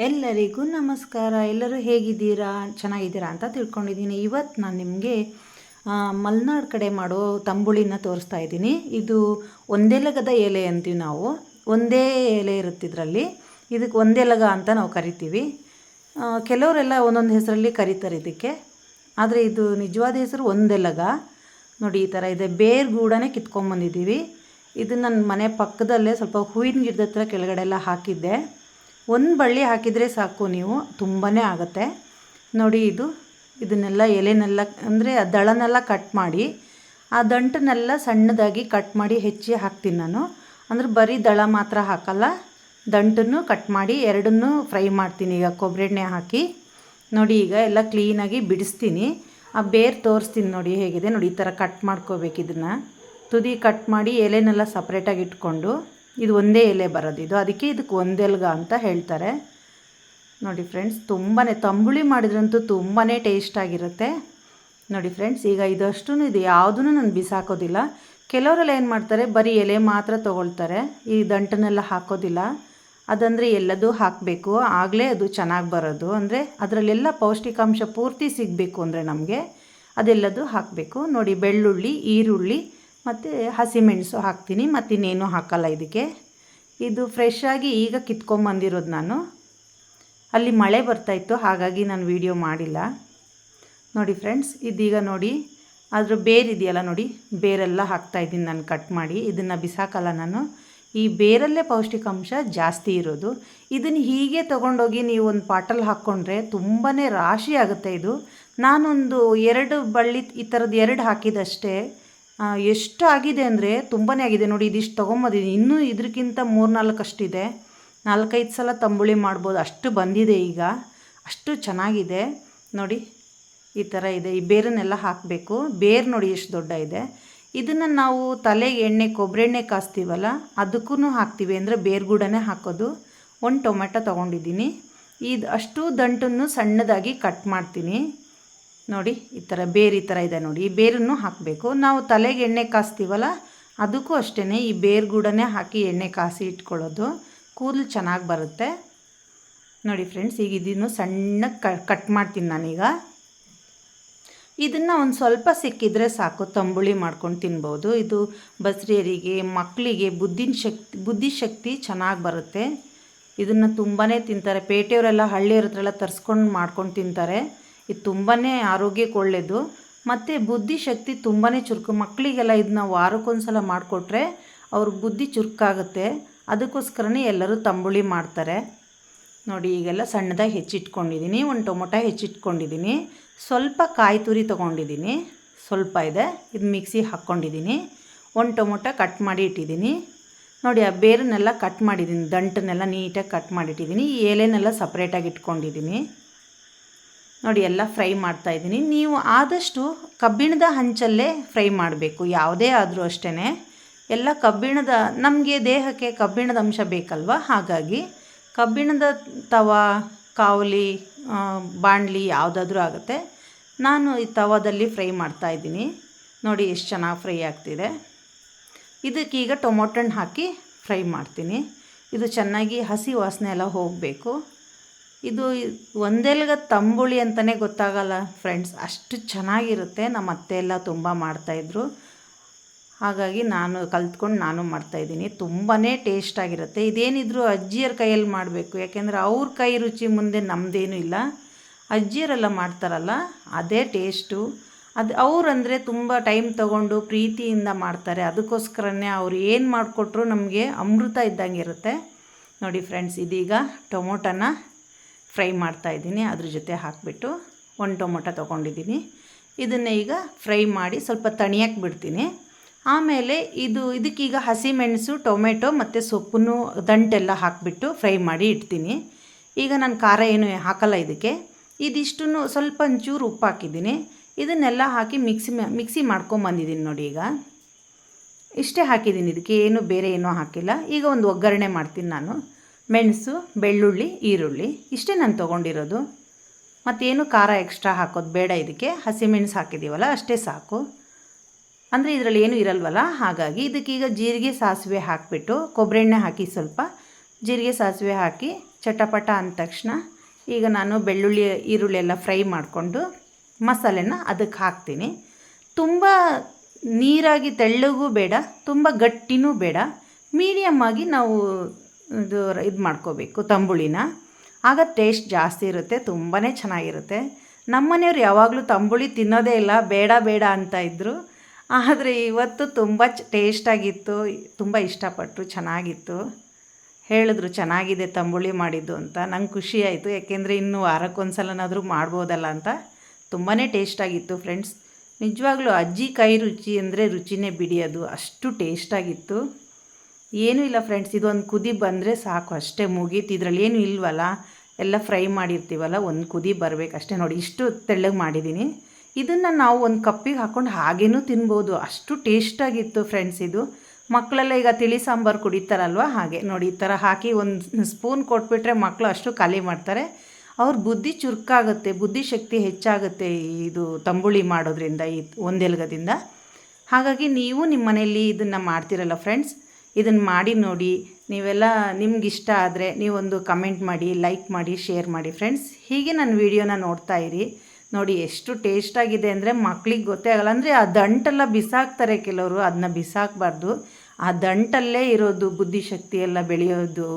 ಎಲ್ಲರಿಗೂ ನಮಸ್ಕಾರ. ಎಲ್ಲರೂ ಹೇಗಿದ್ದೀರಾ, ಚೆನ್ನಾಗಿದ್ದೀರಾ ಅಂತ ತಿಳ್ಕೊಂಡಿದ್ದೀನಿ. ಇವತ್ತು ನಾನು ನಿಮಗೆ ಮಲೆನಾಡು ಕಡೆ ಮಾಡೋ ತಂಬುಳಿನ ತೋರಿಸ್ತಾ ಇದ್ದೀನಿ. ಇದು ಒಂದೆಲಗದ ಎಲೆ ಅಂತೀವಿ ನಾವು. ಒಂದೇ ಎಲೆ ಇರುತ್ತೆ ಇದರಲ್ಲಿ. ಇದಕ್ಕೆ ಒಂದೆಲಗ ಅಂತ ನಾವು ಕರಿತೀವಿ. ಕೆಲವರೆಲ್ಲ ಒಂದೊಂದು ಹೆಸರಲ್ಲಿ ಕರೀತಾರೆ ಇದಕ್ಕೆ. ಆದರೆ ಇದು ನಿಜವಾದ ಹೆಸರು ಒಂದೆಲಗ. ನೋಡಿ ಈ ಥರ ಇದೆ. ಬೇರು ಗೂಡನೇ ಕಿತ್ಕೊಂಡ್ಬಂದಿದ್ದೀವಿ. ಇದು ನನ್ನ ಮನೆ ಪಕ್ಕದಲ್ಲೇ ಸ್ವಲ್ಪ ಹೂವಿನ ಗಿಡದ ಹತ್ರ ಕೆಳಗಡೆ ಎಲ್ಲ ಹಾಕಿದ್ದೆ. ಒಂದು ಬಳ್ಳಿ ಹಾಕಿದರೆ ಸಾಕು, ನೀವು ತುಂಬಾ ಆಗುತ್ತೆ. ನೋಡಿ ಇದನ್ನೆಲ್ಲ ಎಲೆನೆಲ್ಲ ಅಂದರೆ ಆ ದಳನೆಲ್ಲ ಕಟ್ ಮಾಡಿ, ಆ ದಂಟನ್ನೆಲ್ಲ ಸಣ್ಣದಾಗಿ ಕಟ್ ಮಾಡಿ ಹೆಚ್ಚಿ ಹಾಕ್ತೀನಿ ನಾನು. ಅಂದರೆ ಬರೀ ದಳ ಮಾತ್ರ ಹಾಕಲ್ಲ, ದಂಟನ್ನು ಕಟ್ ಮಾಡಿ ಎರಡನ್ನೂ ಫ್ರೈ ಮಾಡ್ತೀನಿ. ಈಗ ಕೊಬ್ಬರಿ ಎಣ್ಣೆ ಹಾಕಿ ನೋಡಿ, ಈಗ ಎಲ್ಲ ಕ್ಲೀನಾಗಿ ಬಿಡಿಸ್ತೀನಿ. ಆ ಬೇರು ತೋರಿಸ್ತೀನಿ ನೋಡಿ ಹೇಗಿದೆ. ನೋಡಿ ಈ ಥರ ಕಟ್ ಮಾಡ್ಕೋಬೇಕು. ಇದನ್ನು ತುದಿ ಕಟ್ ಮಾಡಿ ಎಲೆನೆಲ್ಲ ಸಪ್ರೇಟಾಗಿ ಇಟ್ಕೊಂಡು, ಇದು ಒಂದೇ ಎಲೆ ಬರೋದು ಇದು, ಅದಕ್ಕೆ ಇದಕ್ಕೆ ಒಂದೆಲ್ಗ ಅಂತ ಹೇಳ್ತಾರೆ. ನೋಡಿ ಫ್ರೆಂಡ್ಸ್, ತುಂಬಾ ತಂಬುಳಿ ಮಾಡಿದ್ರಂತೂ ತುಂಬಾ ಟೇಸ್ಟಾಗಿರುತ್ತೆ. ನೋಡಿ ಫ್ರೆಂಡ್ಸ್, ಈಗ ಇದು ಯಾವುದೂ ನಾನು ಬಿಸಾಕೋದಿಲ್ಲ. ಕೆಲವರೆಲ್ಲ ಏನು ಮಾಡ್ತಾರೆ, ಬರೀ ಎಲೆ ಮಾತ್ರ ತೊಗೊಳ್ತಾರೆ, ಈ ದಂಟನ್ನೆಲ್ಲ ಹಾಕೋದಿಲ್ಲ. ಅದಂದರೆ ಎಲ್ಲದೂ ಹಾಕಬೇಕು, ಆಗಲೇ ಅದು ಚೆನ್ನಾಗಿ ಬರೋದು. ಅಂದರೆ ಅದರಲ್ಲೆಲ್ಲ ಪೌಷ್ಟಿಕಾಂಶ ಪೂರ್ತಿ ಸಿಗಬೇಕು ಅಂದರೆ ನಮಗೆ ಅದೆಲ್ಲದೂ ಹಾಕಬೇಕು. ನೋಡಿ, ಬೆಳ್ಳುಳ್ಳಿ, ಈರುಳ್ಳಿ ಮತ್ತು ಹಸಿಮೆಣಸು ಹಾಕ್ತೀನಿ. ಮತ್ತಿನ್ನೇನು ಹಾಕಲ್ಲ ಇದಕ್ಕೆ. ಇದು ಫ್ರೆಶ್ ಆಗಿ ಈಗ ಕಿತ್ಕೊಂಬಂದಿರೋದು ನಾನು. ಅಲ್ಲಿ ಮಳೆ ಬರ್ತಾಯಿತ್ತು, ಹಾಗಾಗಿ ನಾನು ವಿಡಿಯೋ ಮಾಡಿಲ್ಲ. ನೋಡಿ ಫ್ರೆಂಡ್ಸ್, ಇದೀಗ ನೋಡಿ ಅದ್ರ ಬೇರಿದೆಯಲ್ಲ ನೋಡಿ, ಬೇರೆಲ್ಲ ಹಾಕ್ತಾಯಿದ್ದೀನಿ ನಾನು ಕಟ್ ಮಾಡಿ. ಇದನ್ನು ಬಿಸಾಕಲ್ಲ ನಾನು. ಈ ಬೇರಲ್ಲೇ ಪೌಷ್ಟಿಕಾಂಶ ಜಾಸ್ತಿ ಇರೋದು. ಇದನ್ನು ಹೀಗೆ ತೊಗೊಂಡೋಗಿ ನೀವು ಒಂದು ಪಾಟಲ್ಲಿ ಹಾಕ್ಕೊಂಡ್ರೆ ತುಂಬಾ ರಾಶಿ ಆಗುತ್ತೆ. ಇದು ನಾನೊಂದು 2 ಬಳ್ಳಿ ಈ ಥರದ್ದು 2 ಹಾಕಿದಷ್ಟೇ. ಎಷ್ಟು ಆಗಿದೆ ಅಂದರೆ ತುಂಬಾ ಆಗಿದೆ. ನೋಡಿ, ಇದಿಷ್ಟು ತೊಗೊಂಬಂದಿದ್ದೀನಿ. ಇನ್ನೂ ಇದಕ್ಕಿಂತ 3-4 ಅಷ್ಟಿದೆ. 4-5 ಸಲ ತಂಬುಳಿ ಮಾಡ್ಬೋದು, ಅಷ್ಟು ಬಂದಿದೆ ಈಗ. ಅಷ್ಟು ಚೆನ್ನಾಗಿದೆ. ನೋಡಿ ಈ ಥರ ಇದೆ. ಈ ಬೇರನ್ನೆಲ್ಲ ಹಾಕಬೇಕು. ಬೇರು ನೋಡಿ ಎಷ್ಟು ದೊಡ್ಡ ಇದೆ. ಇದನ್ನು ನಾವು ತಲೆಗೆ ಎಣ್ಣೆ, ಕೊಬ್ಬರಿ ಎಣ್ಣೆ ಕಾಸ್ತೀವಲ್ಲ, ಅದಕ್ಕೂ ಹಾಕ್ತೀವಿ. ಅಂದರೆ ಬೇರುಗೂಡನೇ ಹಾಕೋದು. 1 ಟೊಮೆಟೊ ತೊಗೊಂಡಿದ್ದೀನಿ. ಇದು ಅಷ್ಟು ದಂಟನ್ನು ಸಣ್ಣದಾಗಿ ಕಟ್ ಮಾಡ್ತೀನಿ. ನೋಡಿ ಈ ಥರ ಬೇರು ಈ ಥರ ಇದೆ ನೋಡಿ. ಈ ಬೇರನ್ನು ಹಾಕಬೇಕು. ನಾವು ತಲೆಗೆ ಎಣ್ಣೆ ಕಾಸ್ತೀವಲ್ಲ, ಅದಕ್ಕೂ ಅಷ್ಟೇ ಈ ಬೇರುಗೂಡನೇ ಹಾಕಿ ಎಣ್ಣೆ ಕಾಸಿ ಇಟ್ಕೊಳ್ಳೋದು. ಕೂದಲು ಚೆನ್ನಾಗಿ ಬರುತ್ತೆ. ನೋಡಿ ಫ್ರೆಂಡ್ಸ್, ಈಗ ಇದನ್ನು ಸಣ್ಣಗೆ ಕಟ್ ಮಾಡ್ತೀನಿ ನಾನೀಗ. ಇದನ್ನು ಒಂದು ಸ್ವಲ್ಪ ಸಿಕ್ಕಿದರೆ ಸಾಕು, ತಂಬುಳಿ ಮಾಡ್ಕೊಂಡು ತಿನ್ಬೋದು. ಇದು ಬಸ್ರಿಯರಿಗೆ, ಮಕ್ಕಳಿಗೆ ಬುದ್ಧಿಶಕ್ತಿ ಚೆನ್ನಾಗಿ ಬರುತ್ತೆ. ಇದನ್ನು ತುಂಬಾ ತಿಂತಾರೆ. ಪೇಟೆಯವರೆಲ್ಲ ಹಳ್ಳಿಯವ್ರ ಹತ್ರ ಎಲ್ಲ ತರಿಸ್ಕೊಂಡು ಮಾಡ್ಕೊಂಡು ತಿಂತಾರೆ. ಇದು ತುಂಬಾ ಆರೋಗ್ಯಕ್ಕೆ ಒಳ್ಳೆಯದು. ಮತ್ತು ಬುದ್ಧಿಶಕ್ತಿ ತುಂಬಾ ಚುರುಕು. ಮಕ್ಕಳಿಗೆಲ್ಲ ಇದನ್ನ ವಾರಕ್ಕೊಂದ್ಸಲ ಮಾಡಿಕೊಟ್ರೆ ಅವ್ರ ಬುದ್ಧಿ ಚುರುಕಾಗುತ್ತೆ. ಅದಕ್ಕೋಸ್ಕರನೇ ಎಲ್ಲರೂ ತಂಬುಳಿ ಮಾಡ್ತಾರೆ. ನೋಡಿ, ಈಗೆಲ್ಲ ಸಣ್ಣದಾಗಿ ಹೆಚ್ಚಿಟ್ಕೊಂಡಿದ್ದೀನಿ. 1 ಟೊಮೊಟೊ ಹೆಚ್ಚಿಟ್ಕೊಂಡಿದ್ದೀನಿ. ಸ್ವಲ್ಪ ಕಾಯಿ ತುರಿ ತೊಗೊಂಡಿದ್ದೀನಿ, ಸ್ವಲ್ಪ ಇದೆ. ಇದು ಮಿಕ್ಸಿ ಹಾಕ್ಕೊಂಡಿದ್ದೀನಿ. 1 ಟೊಮೊಟೊ ಕಟ್ ಮಾಡಿ ಇಟ್ಟಿದ್ದೀನಿ. ನೋಡಿ, ಆ ಬೇರನ್ನೆಲ್ಲ ಕಟ್ ಮಾಡಿದ್ದೀನಿ, ದಂಟನ್ನೆಲ್ಲ ನೀಟಾಗಿ ಕಟ್ ಮಾಡಿಟ್ಟಿದ್ದೀನಿ. ಈ ಎಲೆನೆಲ್ಲ ಸಪ್ರೇಟಾಗಿ ಇಟ್ಕೊಂಡಿದ್ದೀನಿ. ನೋಡಿ, ಎಲ್ಲ ಫ್ರೈ ಮಾಡ್ತಾಯಿದ್ದೀನಿ. ನೀವು ಆದಷ್ಟು ಕಬ್ಬಿಣದ ಹಂಚಲ್ಲೇ ಫ್ರೈ ಮಾಡಬೇಕು, ಯಾವುದೇ ಆದರೂ ಅಷ್ಟೇ. ಎಲ್ಲ ಕಬ್ಬಿಣದ, ನಮಗೆ ದೇಹಕ್ಕೆ ಕಬ್ಬಿಣದ ಅಂಶ ಬೇಕಲ್ವ, ಹಾಗಾಗಿ ಕಬ್ಬಿಣದ ತವಾ, ಕಾವಲಿ, ಬಾಣಲಿ ಯಾವುದಾದ್ರೂ ಆಗುತ್ತೆ. ನಾನು ಈ ತವಾದಲ್ಲಿ ಫ್ರೈ ಮಾಡ್ತಾಯಿದ್ದೀನಿ. ನೋಡಿ ಎಷ್ಟು ಚೆನ್ನಾಗಿ ಫ್ರೈ ಆಗ್ತಿದೆ. ಇದಕ್ಕೀಗ ಟೊಮೊಟೊ ಹಾಕಿ ಫ್ರೈ ಮಾಡ್ತೀನಿ. ಇದು ಚೆನ್ನಾಗಿ ಹಸಿ ವಾಸನೆ ಎಲ್ಲ ಹೋಗಬೇಕು. ಇದು ಒಂದೆಲ್ಗ ತಂಬುಳಿ ಅಂತಲೇ ಗೊತ್ತಾಗಲ್ಲ ಫ್ರೆಂಡ್ಸ್, ಅಷ್ಟು ಚೆನ್ನಾಗಿರುತ್ತೆ. ನಮ್ಮ ಅತ್ತೆ ಎಲ್ಲ ತುಂಬ ಮಾಡ್ತಾಯಿದ್ರು, ಹಾಗಾಗಿ ನಾನು ಕಲ್ತ್ಕೊಂಡು ನಾನು ಮಾಡ್ತಾಯಿದ್ದೀನಿ. ತುಂಬಾ ಟೇಸ್ಟಾಗಿರುತ್ತೆ. ಇದೇನಿದ್ರು ಅಜ್ಜಿಯರ ಕೈಯಲ್ಲಿ ಮಾಡಬೇಕು, ಯಾಕೆಂದರೆ ಅವ್ರ ಕೈ ರುಚಿ ಮುಂದೆ ನಮ್ಮದೇನೂ ಇಲ್ಲ. ಅಜ್ಜಿಯರೆಲ್ಲ ಮಾಡ್ತಾರಲ್ಲ ಅದೇ ಟೇಸ್ಟು. ಅದು ಅವರಂದರೆ ತುಂಬ ಟೈಮ್ ತೊಗೊಂಡು ಪ್ರೀತಿಯಿಂದ ಮಾಡ್ತಾರೆ. ಅದಕ್ಕೋಸ್ಕರನೇ ಅವ್ರು ಏನು ಮಾಡಿಕೊಟ್ರು ನಮಗೆ ಅಮೃತ ಇದ್ದಂಗೆ ಇರುತ್ತೆ. ನೋಡಿ ಫ್ರೆಂಡ್ಸ್, ಇದೀಗ ಟೊಮೊಟೊನ ಫ್ರೈ ಮಾಡ್ತಾಯಿದ್ದೀನಿ. ಅದ್ರ ಜೊತೆ ಹಾಕಿಬಿಟ್ಟು 1 ಟೊಮೊಟೊ ತೊಗೊಂಡಿದ್ದೀನಿ. ಇದನ್ನು ಈಗ ಫ್ರೈ ಮಾಡಿ ಸ್ವಲ್ಪ ತಣಿಯಕ್ಕೆ ಬಿಡ್ತೀನಿ. ಆಮೇಲೆ ಇದಕ್ಕೀಗ ಹಸಿಮೆಣಸು, ಟೊಮೆಟೊ ಮತ್ತು ಸೊಪ್ಪನ್ನು ದಂಟೆಲ್ಲ ಹಾಕಿಬಿಟ್ಟು ಫ್ರೈ ಮಾಡಿ ಇಡ್ತೀನಿ. ಈಗ ನಾನು ಖಾರ ಏನು ಹಾಕಲ್ಲ ಇದಕ್ಕೆ. ಇದಿಷ್ಟನ್ನು ಸ್ವಲ್ಪ ಒಂಚೂರು ಉಪ್ಪು ಹಾಕಿದ್ದೀನಿ. ಇದನ್ನೆಲ್ಲ ಹಾಕಿ ಮಿಕ್ಸಿ ಮಾಡ್ಕೊಂಬಂದಿದ್ದೀನಿ. ನೋಡಿ, ಈಗ ಇಷ್ಟೇ ಹಾಕಿದ್ದೀನಿ, ಇದಕ್ಕೆ ಏನು ಬೇರೆ ಏನೂ ಹಾಕಿಲ್ಲ. ಈಗ ಒಂದು ಒಗ್ಗರಣೆ ಮಾಡ್ತೀನಿ ನಾನು. ಮೆಣಸು, ಬೆಳ್ಳುಳ್ಳಿ, ಈರುಳ್ಳಿ ಇಷ್ಟೇ ನಾನು ತೊಗೊಂಡಿರೋದು. ಮತ್ತೇನು ಖಾರ ಎಕ್ಸ್ಟ್ರಾ ಹಾಕೋದು ಬೇಡ ಇದಕ್ಕೆ. ಹಸಿಮೆಣಸು ಹಾಕಿದ್ದೀವಲ್ಲ ಅಷ್ಟೇ ಸಾಕು. ಅಂದರೆ ಇದರಲ್ಲಿ ಏನೂ ಇರಲ್ವಲ್ಲ, ಹಾಗಾಗಿ ಇದಕ್ಕೀಗ ಜೀರಿಗೆ, ಸಾಸಿವೆ ಹಾಕಿಬಿಟ್ಟು ಕೊಬ್ಬರಿ ಎಣ್ಣೆ ಹಾಕಿ ಸ್ವಲ್ಪ ಜೀರಿಗೆ ಸಾಸಿವೆ ಹಾಕಿ ಚಟಪಟ ಅಂದ ತಕ್ಷಣ ಈಗ ನಾನು ಬೆಳ್ಳುಳ್ಳಿ ಈರುಳ್ಳಿ ಎಲ್ಲ ಫ್ರೈ ಮಾಡಿಕೊಂಡು ಮಸಾಲೆನ ಅದಕ್ಕೆ ಹಾಕ್ತೀನಿ. ತುಂಬ ನೀರಾಗಿ ತೆಳ್ಳಗೂ ಬೇಡ, ತುಂಬ ಗಟ್ಟಿನೂ ಬೇಡ, ಮೀಡಿಯಮ್ ಆಗಿ ನಾವು ಇದು ಮಾಡ್ಕೋಬೇಕು ತಂಬುಳಿನ. ಆಗ ಟೇಸ್ಟ್ ಜಾಸ್ತಿ ಇರುತ್ತೆ, ತುಂಬಾ ಚೆನ್ನಾಗಿರುತ್ತೆ. ನಮ್ಮನೆಯವ್ರು ಯಾವಾಗಲೂ ತಂಬುಳಿ ತಿನ್ನೋದೇ ಇಲ್ಲ, ಬೇಡ ಬೇಡ ಅಂತ ಇದ್ದರು. ಆದರೆ ಇವತ್ತು ತುಂಬ ಟೇಸ್ಟಾಗಿತ್ತು, ತುಂಬ ಇಷ್ಟಪಟ್ಟರು, ಚೆನ್ನಾಗಿತ್ತು. ಹೇಳಿದ್ರು ಚೆನ್ನಾಗಿದೆ ತಂಬುಳಿ ಮಾಡಿದ್ದು ಅಂತ. ನಂಗೆ ಖುಷಿ ಆಯಿತು, ಯಾಕೆಂದರೆ ಇನ್ನು ವಾರಕ್ಕೊಂದ್ಸಲನಾದರೂ ಮಾಡ್ಬೋದಲ್ಲ ಅಂತ. ತುಂಬಾ ಟೇಸ್ಟಾಗಿತ್ತು ಫ್ರೆಂಡ್ಸ್. ನಿಜವಾಗ್ಲೂ ಅಜ್ಜಿ ಕೈ ರುಚಿ ಅಂದರೆ ರುಚಿನೇ ಬಿಡಿ, ಅದು ಅಷ್ಟು ಟೇಸ್ಟಾಗಿತ್ತು. ಏನೂ ಇಲ್ಲ ಫ್ರೆಂಡ್ಸ್, ಇದೊಂದು ಕುದಿ ಬಂದರೆ ಸಾಕು, ಅಷ್ಟೇ ಮುಗೀತು. ಇದರಲ್ಲಿ ಏನೂ ಇಲ್ವಲ್ಲ, ಎಲ್ಲ ಫ್ರೈ ಮಾಡಿರ್ತೀವಲ್ಲ, ಒಂದು ಕುದಿ ಬರಬೇಕಷ್ಟೇ. ನೋಡಿ ಇಷ್ಟು ತೆಳ್ಳಗೆ ಮಾಡಿದ್ದೀನಿ. ಇದನ್ನು ನಾವು ಒಂದು ಕಪ್ಪಿಗೆ ಹಾಕ್ಕೊಂಡು ಹಾಗೇನೂ ತಿನ್ಬೋದು, ಅಷ್ಟು ಟೇಸ್ಟಾಗಿತ್ತು ಫ್ರೆಂಡ್ಸ್ ಇದು. ಮಕ್ಕಳೆಲ್ಲ ಈಗ ತಿಳಿ ಸಾಂಬಾರು ಕುಡಿತಾರಲ್ವ, ಹಾಗೆ ನೋಡಿ ಈ ಥರ ಹಾಕಿ ಒಂದು ಸ್ಪೂನ್ ಕೊಟ್ಬಿಟ್ರೆ ಮಕ್ಕಳು ಅಷ್ಟು ಖಾಲಿ ಮಾಡ್ತಾರೆ. ಅವ್ರ ಬುದ್ಧಿ ಚುರುಕಾಗುತ್ತೆ, ಬುದ್ಧಿಶಕ್ತಿ ಹೆಚ್ಚಾಗುತ್ತೆ ಇದು ತಂಬುಳಿ ಮಾಡೋದ್ರಿಂದ, ಈ ಒಂದೆಲಗದಿಂದ. ಹಾಗಾಗಿ ನೀವು ನಿಮ್ಮ ಮನೆಯಲ್ಲಿ ಇದನ್ನು ಮಾಡ್ತಿರಲ್ಲ ಫ್ರೆಂಡ್ಸ್, ಇದನ್ನು ಮಾಡಿ ನೋಡಿ. ನೀವೆಲ್ಲ ನಿಮ್ಗಿಷ್ಟ ಆದರೆ ನೀವೊಂದು ಕಮೆಂಟ್ ಮಾಡಿ, ಲೈಕ್ ಮಾಡಿ, ಶೇರ್ ಮಾಡಿ ಫ್ರೆಂಡ್ಸ್. ಹೀಗೆ ನನ್ನ ವೀಡಿಯೋನ ನೋಡ್ತಾ ಇರಿ. ನೋಡಿ ಎಷ್ಟು ಟೇಸ್ಟಾಗಿದೆ ಅಂದರೆ ಮಕ್ಳಿಗೆ ಗೊತ್ತೇ ಆಗಲ್ಲ. ಅಂದರೆ ಆ ದಂಟೆಲ್ಲ ಬಿಸಾಕ್ತಾರೆ ಕೆಲವರು, ಅದನ್ನ ಬಿಸಾಕಬಾರ್ದು. ಆ ದಂಟಲ್ಲೇ ಇರೋದು ಬುದ್ಧಿಶಕ್ತಿ ಎಲ್ಲ ಬೆಳೆಯೋದು,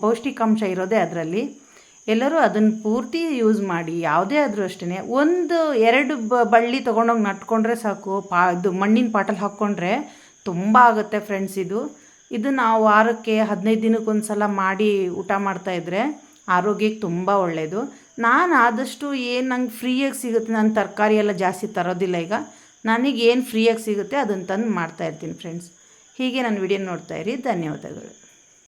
ಪೌಷ್ಟಿಕಾಂಶ ಇರೋದೇ ಅದರಲ್ಲಿ. ಎಲ್ಲರೂ ಅದನ್ನು ಪೂರ್ತಿ ಯೂಸ್ ಮಾಡಿ. ಯಾವುದೇ ಆದರೂ ಅಷ್ಟೇ, 1-2 ಬಳ್ಳಿ ತೊಗೊಂಡೋಗಿ ನಟ್ಕೊಂಡ್ರೆ ಸಾಕು. ಇದು ಮಣ್ಣಿನ ಪಾಟಲ್ಲಿ ಹಾಕ್ಕೊಂಡ್ರೆ ತುಂಬ ಆಗುತ್ತೆ ಫ್ರೆಂಡ್ಸ್ ಇದು ನಾವು ವಾರಕ್ಕೆ 15 ದಿನಕ್ಕೊಂದು ಸಲ ಮಾಡಿ ಊಟ ಮಾಡ್ತಾಯಿದ್ರೆ ಆರೋಗ್ಯಕ್ಕೆ ತುಂಬ ಒಳ್ಳೆಯದು. ನಾನು ಆದಷ್ಟು ಏನು ನಂಗೆ ಫ್ರೀಯಾಗಿ ಸಿಗುತ್ತೆ, ನಾನು ತರಕಾರಿ ಎಲ್ಲ ಜಾಸ್ತಿ ತರೋದಿಲ್ಲ. ಈಗ ನನಗೇನು ಫ್ರೀಯಾಗಿ ಸಿಗುತ್ತೆ ಅದನ್ನು ತಂದು ಮಾಡ್ತಾಯಿರ್ತೀನಿ ಫ್ರೆಂಡ್ಸ್. ಹೀಗೆ ನನ್ನ ವಿಡಿಯೋ ನೋಡ್ತಾಯಿರಿ. ಧನ್ಯವಾದಗಳು.